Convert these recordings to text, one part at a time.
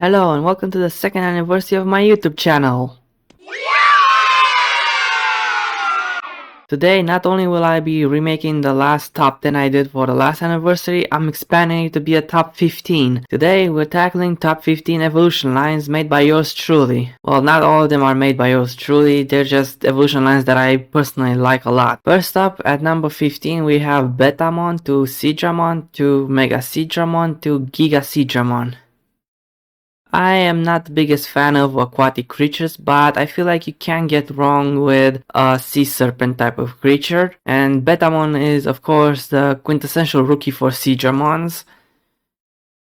Hello and welcome to the second anniversary of my YouTube channel. Today, not only will I be remaking the last top 10 I did for the last anniversary, I'm expanding it to be a top 15. Today, we're tackling top 15 evolution lines made by yours truly. Well, not all of them are made by yours truly, they're just evolution lines that I personally like a lot. First up, at number 15, we have Betamon to Seadramon to Mega Seadramon to Giga Seadramon. I am not the biggest fan of aquatic creatures, but I feel like you can't get wrong with a sea serpent type of creature. And Betamon is of course the quintessential rookie for Seadramons.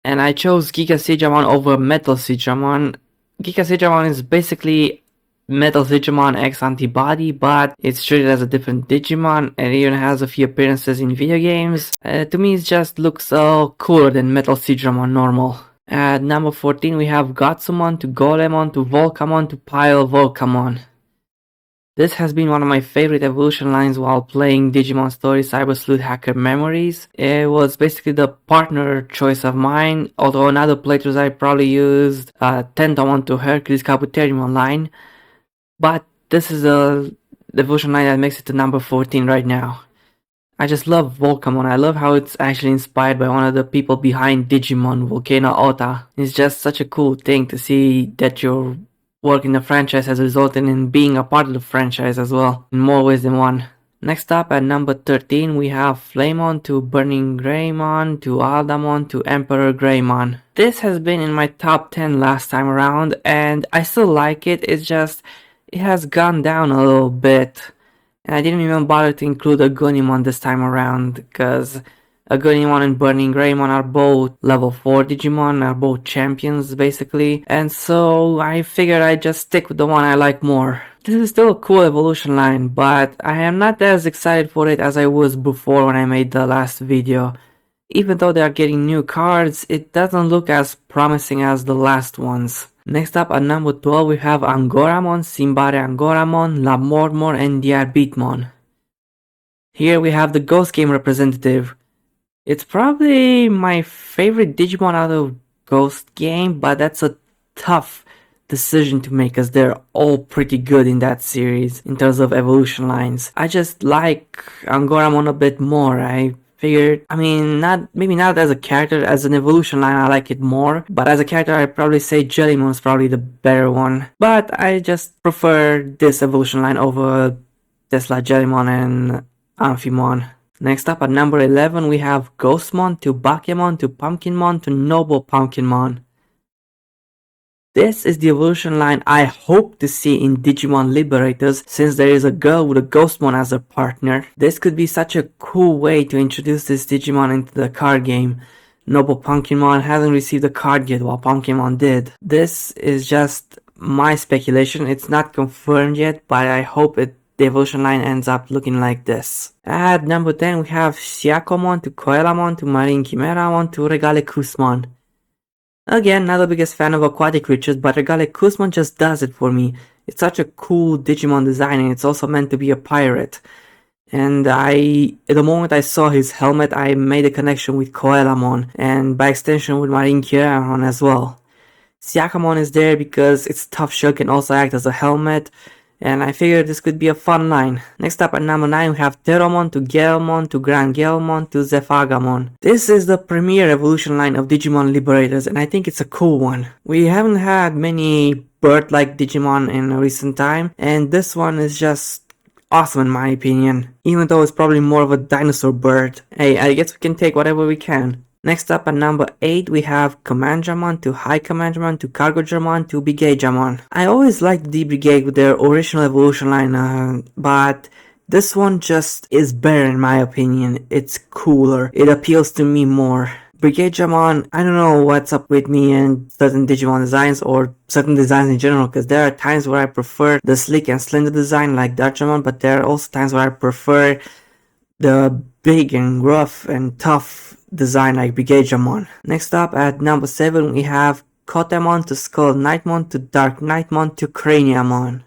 And I chose Giga Seadramon over Metal Seadramon. Giga Seadramon is basically Metal Digimon X antibody, but it's treated as a different Digimon and it even has a few appearances in video games. To me it just looks cooler than Metal Seadramon normal. At number 14 we have Gotsumon to Golemon to Volcamon to Pile Volcamon. This has been one of my favorite evolution lines while playing Digimon Story Cyber Sleuth Hacker Memories. It was basically the partner choice of mine, although in other playthroughs I probably used Tentomon to Hercules Kabuterimon line. But this is the evolution line that makes it to number 14 right now. I just love Volcamon. I love how it's actually inspired by one of the people behind Digimon, Volcano Ota. It's just such a cool thing to see that your work in the franchise has resulted in being a part of the franchise as well, in more ways than one. Next up at number 13 we have Flamon to Burning Greymon to Aldamon to Emperor Greymon. This has been in my top 10 last time around and I still like it, it's just it has gone down a little bit. And I didn't even bother to include Agunimon this time around, because Agunimon and Burning Greymon are both level 4 Digimon, are both champions basically, and so I figured I'd just stick with the one I like more. This is still a cool evolution line, but I am not as excited for it as I was before when I made the last video. Even though they are getting new cards, it doesn't look as promising as the last ones. Next up at number 12 we have Angoramon, Simbare Angoramon, Lamormor and Diarbitmon. Here we have the Ghost Game representative. It's probably my favorite Digimon out of Ghost Game, but that's a tough decision to make as they're all pretty good in that series in terms of evolution lines. I just like Angoramon a bit more. I figured, maybe not as a character, as an evolution line I like it more, but as a character I'd probably say Jellymon is probably the better one. But I just prefer this evolution line over Tesla Jellymon and Amphimon. Next up at number 11 we have Ghostmon to Bakemon to Pumpkinmon to Noble Pumpkinmon. This is the evolution line I hope to see in Digimon Liberators, since there is a girl with a Ghostmon as a partner. This could be such a cool way to introduce this Digimon into the card game. Noble Pumpkinmon hasn't received a card yet while Pumpkinmon did. This is just my speculation, it's not confirmed yet, but I hope the evolution line ends up looking like this. At number 10 we have Syakomon to Koelamon to Marine Chimeramon to Regale Kusmon. Again, not the biggest fan of aquatic creatures, but Regale Kusmon just does it for me. It's such a cool Digimon design and it's also meant to be a pirate. And the moment I saw his helmet, I made a connection with Koelamon and by extension with Marine Chimeramon as well. Syakomon is there because its tough shell can also act as a helmet, and I figured this could be a fun line. Next up at number 9 we have Teromon to Gelmon to Grand Gelmon to Zephagamon. This is the premier evolution line of Digimon Liberators and I think it's a cool one. We haven't had many bird-like Digimon in a recent time and this one is just awesome in my opinion. Even though it's probably more of a dinosaur bird. Hey, I guess we can take whatever we can. Next up at number 8 we have Commandramon to High Commandramon to Cargojamon to Brigadejamon. I always liked the D-Brigade with their original evolution line, but this one just is better in my opinion. It's cooler. It appeals to me more. Brigadejamon, I don't know what's up with me and certain Digimon designs or certain designs in general, because there are times where I prefer the sleek and slender design like Darkramon, but there are also times where I prefer the big and rough and tough design like Brigadejamon. Next up at number 7 we have Kotemon to Skull Knightmon to Dark Knightmon to Craniamon.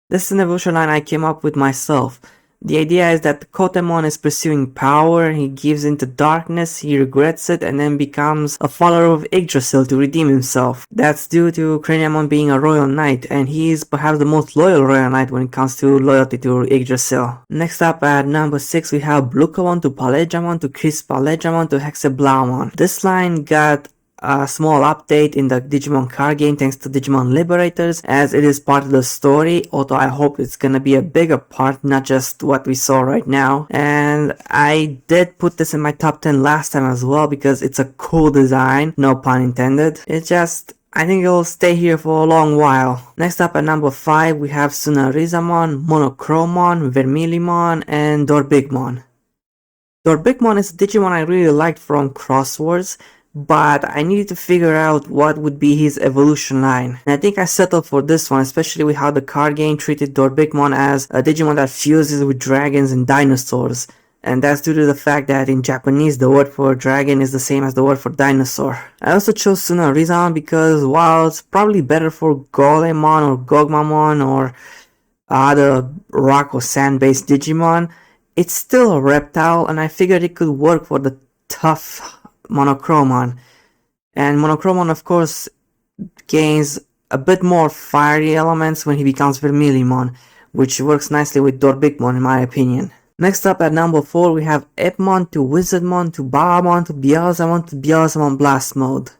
This is an evolution line I came up with myself. The idea is that Kotemon is pursuing power, he gives into darkness, he regrets it, and then becomes a follower of Yggdrasil to redeem himself. That's due to Craniamon being a royal knight, and he is perhaps the most loyal royal knight when it comes to loyalty to Yggdrasil. Next up at number 6 we have Blukamon to Paledramon to Crispalledramon to Hexablaumon. This line got a small update in the Digimon card game thanks to Digimon Liberators, as it is part of the story, although I hope it's gonna be a bigger part, not just what we saw right now. And I did put this in my top 10 last time as well because it's a cool design, no pun intended. I think it'll stay here for a long while. Next up at number 5 we have Sunarizamon, Monochromon, Vermilimon, and Dorbigmon. Dorbigmon is a Digimon I really liked from Crosswords, but I needed to figure out what would be his evolution line. And I think I settled for this one, especially with how the card game treated Dorbigmon as a Digimon that fuses with dragons and dinosaurs. And that's due to the fact that in Japanese the word for dragon is the same as the word for dinosaur. I also chose Sunarizamon because while it's probably better for Golemon or Gogmamon or other rock or sand based Digimon, it's still a reptile and I figured it could work for the tough Monochromon. And Monochromon of course gains a bit more fiery elements when he becomes Vermilimon, which works nicely with Dorbigmon in my opinion. Next up at number 4 we have Epmon to Wizardmon to Bahamon to Beelzemon to Beelzemon Blast Mode.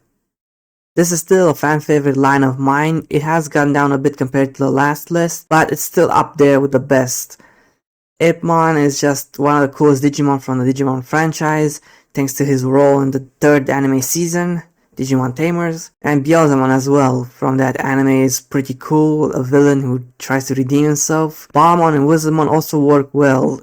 This is still a fan favorite line of mine. It has gone down a bit compared to the last list, but it's still up there with the best. Ipmon is just one of the coolest Digimon from the Digimon franchise, thanks to his role in the 3rd anime season, Digimon Tamers, and Beelzemon as well from that anime is pretty cool, a villain who tries to redeem himself. Balmon and Wizardmon also work well.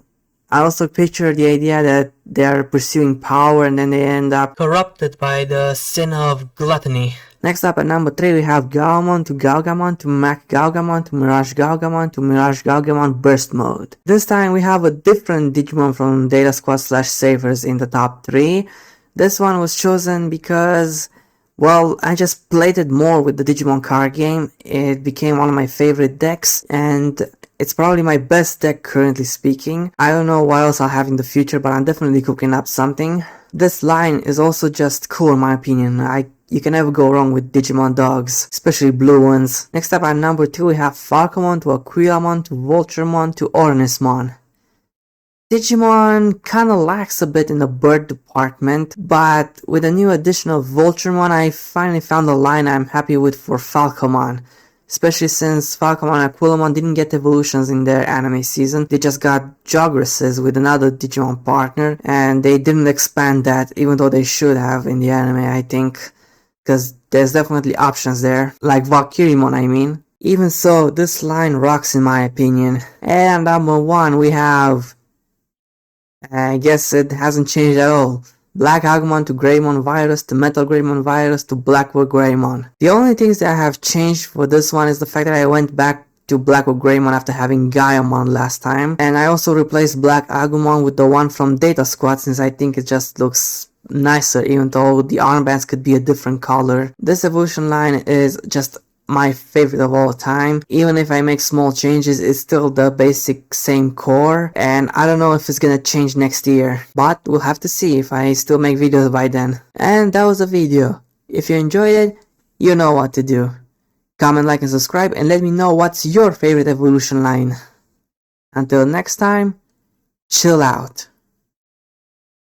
I also picture the idea that they are pursuing power and then they end up corrupted by the sin of gluttony. Next up at number 3 we have Gaomon to Galgamon to Mac Galgamon to Mirage Galgamon to Mirage Galgamon Burst Mode. This time we have a different Digimon from Data Squad / Savers in the top 3. This one was chosen because, well, I just played it more with the Digimon card game. It became one of my favorite decks and it's probably my best deck currently speaking. I don't know what else I'll have in the future, but I'm definitely cooking up something. This line is also just cool in my opinion. You can never go wrong with Digimon dogs, especially blue ones. Next up at number 2 we have Falcomon to Aquilamon to Vulturemon to Ornismon. Digimon kinda lacks a bit in the bird department, but with a new addition of Vulturemon I finally found a line I'm happy with for Falcomon. Especially since Falcomon and Aquilamon didn't get evolutions in their anime season, they just got Jogresses with another Digimon partner, and they didn't expand that even though they should have in the anime I think. Because there's definitely options there, like Valkyrimon I mean. Even so, this line rocks in my opinion. And number 1 we have, I guess it hasn't changed at all, Black Agumon to Greymon Virus to Metal Greymon Virus to Blackwood Greymon. The only things that have changed for this one is the fact that I went back to Blackwood Greymon after having Gaiamon last time. And I also replaced Black Agumon with the one from Data Squad since I think it just looks nicer even though the armbands could be a different color. This evolution line is just my favorite of all time. Even if I make small changes, it's still the basic same core, and I don't know if it's gonna change next year, but we'll have to see if I still make videos by then. And that was the video. If you enjoyed it, you know what to do. Comment, like, and subscribe, and let me know what's your favorite evolution line. Until next time, chill out.